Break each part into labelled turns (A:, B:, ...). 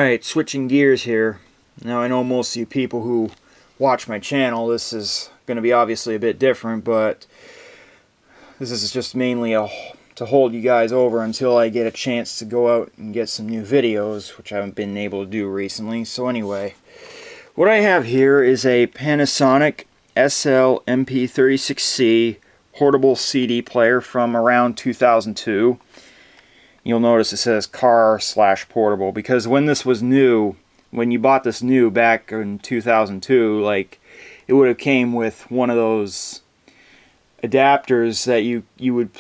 A: Alright, switching gears here. Now I know most of you people who watch my channel, this is going to be obviously a bit different, but this is just mainly to hold you guys over until I get a chance to go out and get some new videos, which I haven't been able to do recently. So anyway, what I have here is a Panasonic SL-MP36C portable CD player from around 2002. You'll notice it says car/portable because when this was new, when you bought this new back in 2002, like it would have came with one of those adapters that you would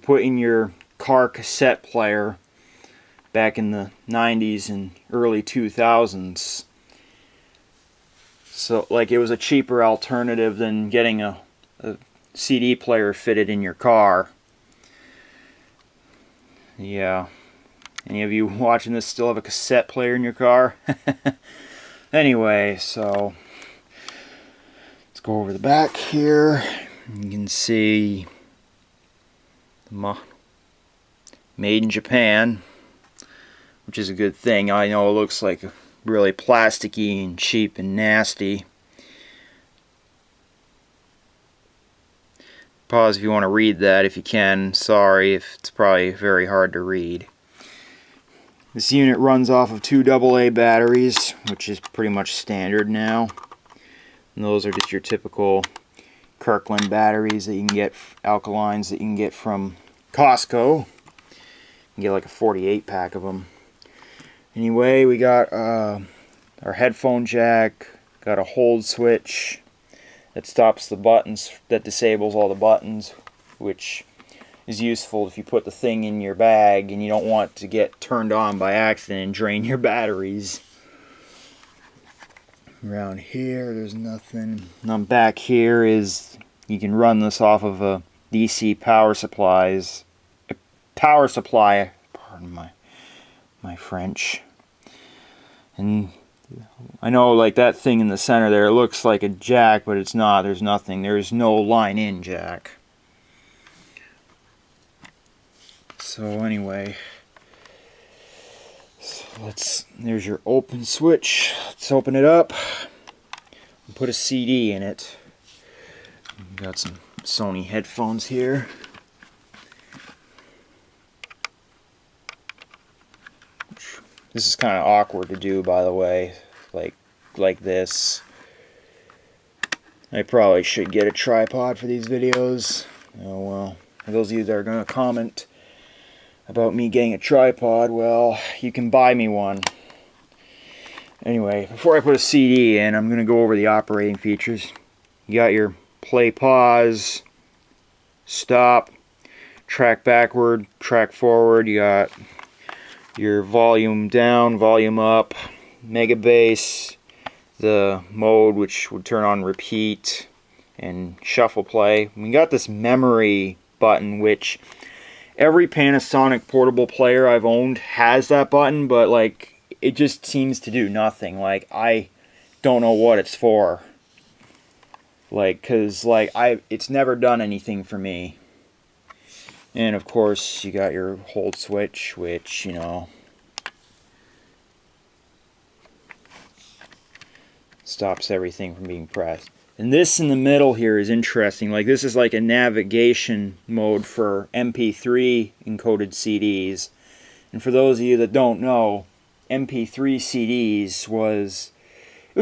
A: put in your car cassette player back in the 90s and early 2000s. So like it was a cheaper alternative than getting a CD player fitted in your car. Yeah. Any of you watching this still have a cassette player in your car? Anyway, so let's go over the back here. You can see made in Japan, which is a good thing. I know it looks like really plasticky and cheap and nasty. Pause if you want to read that if you can. Sorry if it's probably very hard to read. This unit runs off of 2 AA batteries, which is pretty much standard now. And those are just your typical Kirkland batteries that you can get, alkalines that you can get from Costco. You can get like a 48 pack of them. Anyway, we got our headphone jack, got a hold switch that stops the buttons, that disables all the buttons, which is useful if you put the thing in your bag and you don't want to get turned on by accident and drain your batteries. Around here there's nothing. And back here is, you can run this off of a DC power supply, pardon my French. And I know like that thing in the center there, it looks like a jack, but it's not. There's nothing. There's no line-in jack. So anyway, there's your open switch. Let's open it up and put a CD in it. Got some Sony headphones here. This is kind of awkward to do, by the way, like this. I probably should get a tripod for these videos. Oh well, for those of you that are going to comment about me getting a tripod, well, you can buy me one. Anyway, before I put a CD in, I'm going to go over the operating features. You got your play, pause, stop, track backward, track forward. You got your volume down, volume up, mega bass, the mode which would turn on repeat, and shuffle play. We got this memory button, which every Panasonic portable player I've owned has that button, but like it just seems to do nothing. Like I don't know what it's for. Like, cause like it's never done anything for me. And of course you got your hold switch, which, you know, stops everything from being pressed. And this in the middle here is interesting. Like this is like a navigation mode for MP3 encoded CDs. And for those of you that don't know, MP3 CDs was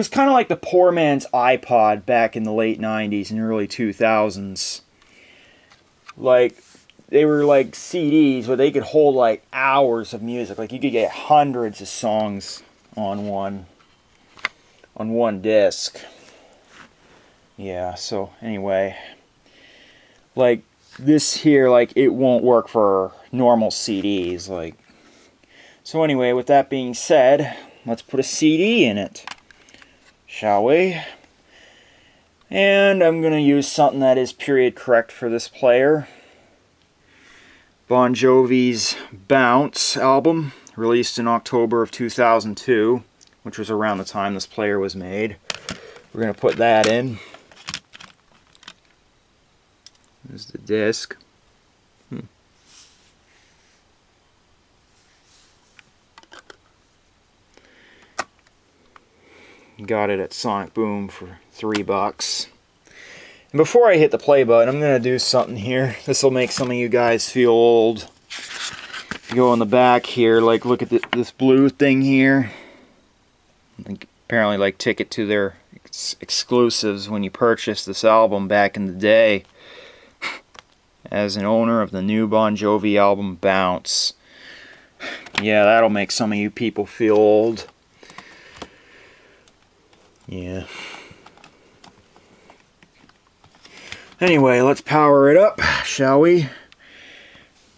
A: kind of like the poor man's iPod back in the late 90s and early 2000s. Like they were like CDs where they could hold like hours of music. Like you could get hundreds of songs on one disc. Yeah, so anyway, like this here, like it won't work for normal CDs. Like, so anyway, with that being said, let's put a CD in it, shall we? And I'm gonna use something that is period correct for this player. Bon Jovi's Bounce album, released in October of 2002, which was around the time this player was made. We're gonna put that in. There's the disc. Got it at Sonic Boom for $3. And before I hit the play button, I'm going to do something here. This will make some of you guys feel old. If you go in the back here, like look at this blue thing here. Apparently like ticket to their exclusives when you purchased this album back in the day. As an owner of the new Bon Jovi album Bounce. Yeah, that'll make some of you people feel old. Yeah. Anyway, let's power it up, shall we?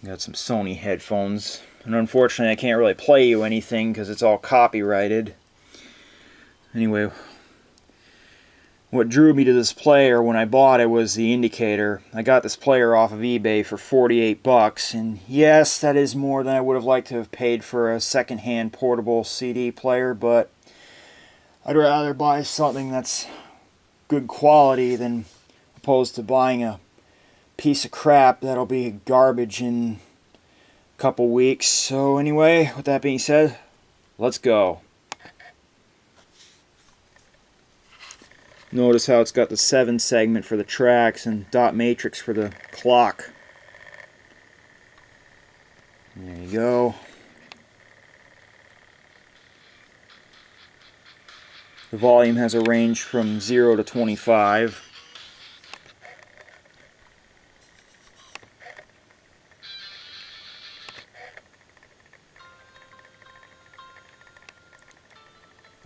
A: Got some Sony headphones. And unfortunately, I can't really play you anything because it's all copyrighted. Anyway, what drew me to this player when I bought it was the indicator. I got this player off of eBay for $48, and yes, that is more than I would have liked to have paid for a second-hand portable CD player, but I'd rather buy something that's good quality than opposed to buying a piece of crap that'll be garbage in a couple weeks. So anyway, with that being said, let's go. Notice how it's got the 7 segment for the tracks and dot matrix for the clock. There you go. The volume has a range from 0 to 25.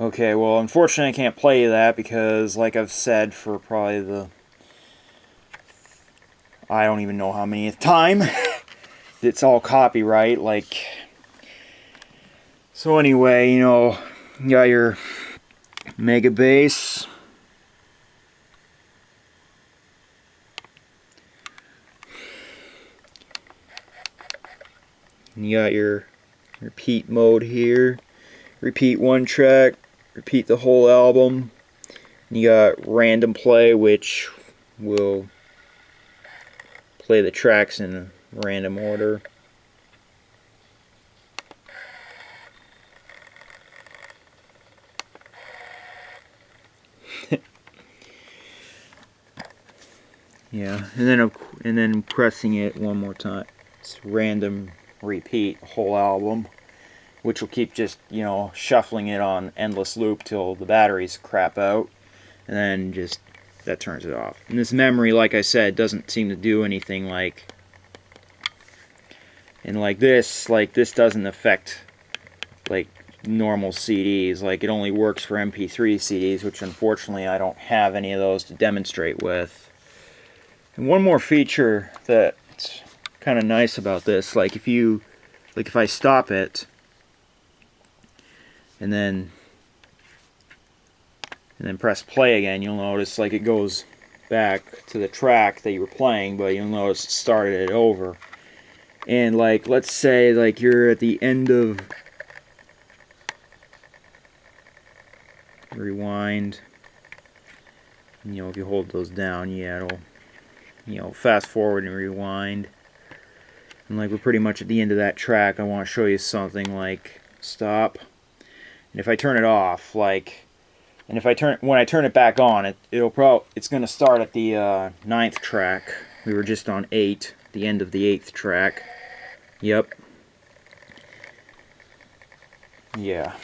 A: Okay, well, unfortunately I can't play that because, like I've said for probably the... I don't even know how many time. It's all copyright, like... So anyway, you know, you got your mega bass. And you got your repeat mode here. Repeat one track, repeat the whole album. You got random play, which will play the tracks in random order. Yeah, and then pressing it one more time. It's random repeat whole album, which will keep just, you know, shuffling it on endless loop till the batteries crap out, and then just that turns it off. And this memory, like I said, doesn't seem to do anything like, and like this doesn't affect like normal CDs. Like, it only works for MP3 CDs, which unfortunately I don't have any of those to demonstrate with. And one more feature that's kind of nice about this, like if I stop it and then press play again, you'll notice like it goes back to the track that you were playing, but you'll notice it started it over. And like, let's say like you're at the end of rewind, you know, if you hold those down, yeah, it'll, you know, fast forward and rewind. And like we're pretty much at the end of that track, I want to show you something like stop. And if I turn it off, like, and if when I turn it back on, it's going to start at the 9th track. We were just on 8, the end of the 8th track. Yep. Yeah.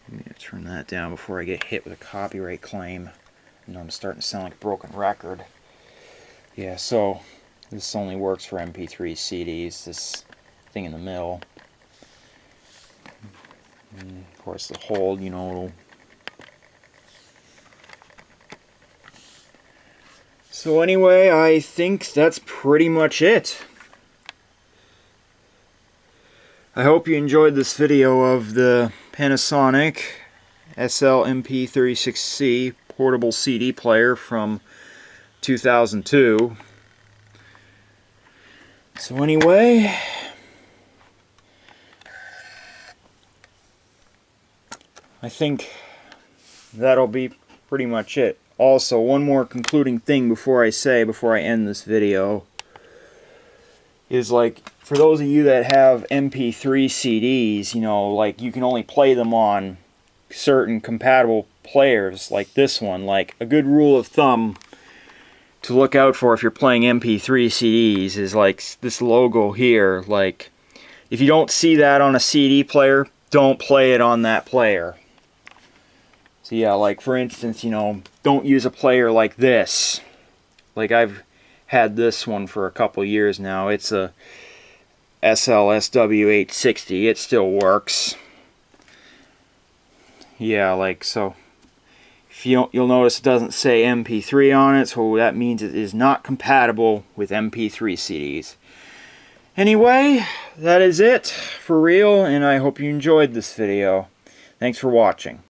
A: I'm going to turn that down before I get hit with a copyright claim. You know, I'm starting to sound like a broken record. Yeah, so this only works for MP3 CDs, this thing in the middle. And of course, the hold, you know, it'll... So anyway, I think that's pretty much it. I hope you enjoyed this video of the Panasonic SL-MP36C portable CD player from 2002. So anyway, I think that'll be pretty much it. Also, one more concluding thing before I end this video is, like, for those of you that have MP3 CDs, you know, like, you can only play them on certain compatible players like this one. Like a good rule of thumb to look out for if you're playing MP3 CDs is like this logo here. Like if you don't see that on a CD player, don't play it on that player. So yeah, like for instance, you know, don't use a player like this. Like I've had this one for a couple years now. It's a SL-MP36C. It still works. Yeah, like so. If you don't, you'll notice it doesn't say MP3 on it, so that means it is not compatible with MP3 CDs. Anyway, that is it for real, and I hope you enjoyed this video. Thanks for watching.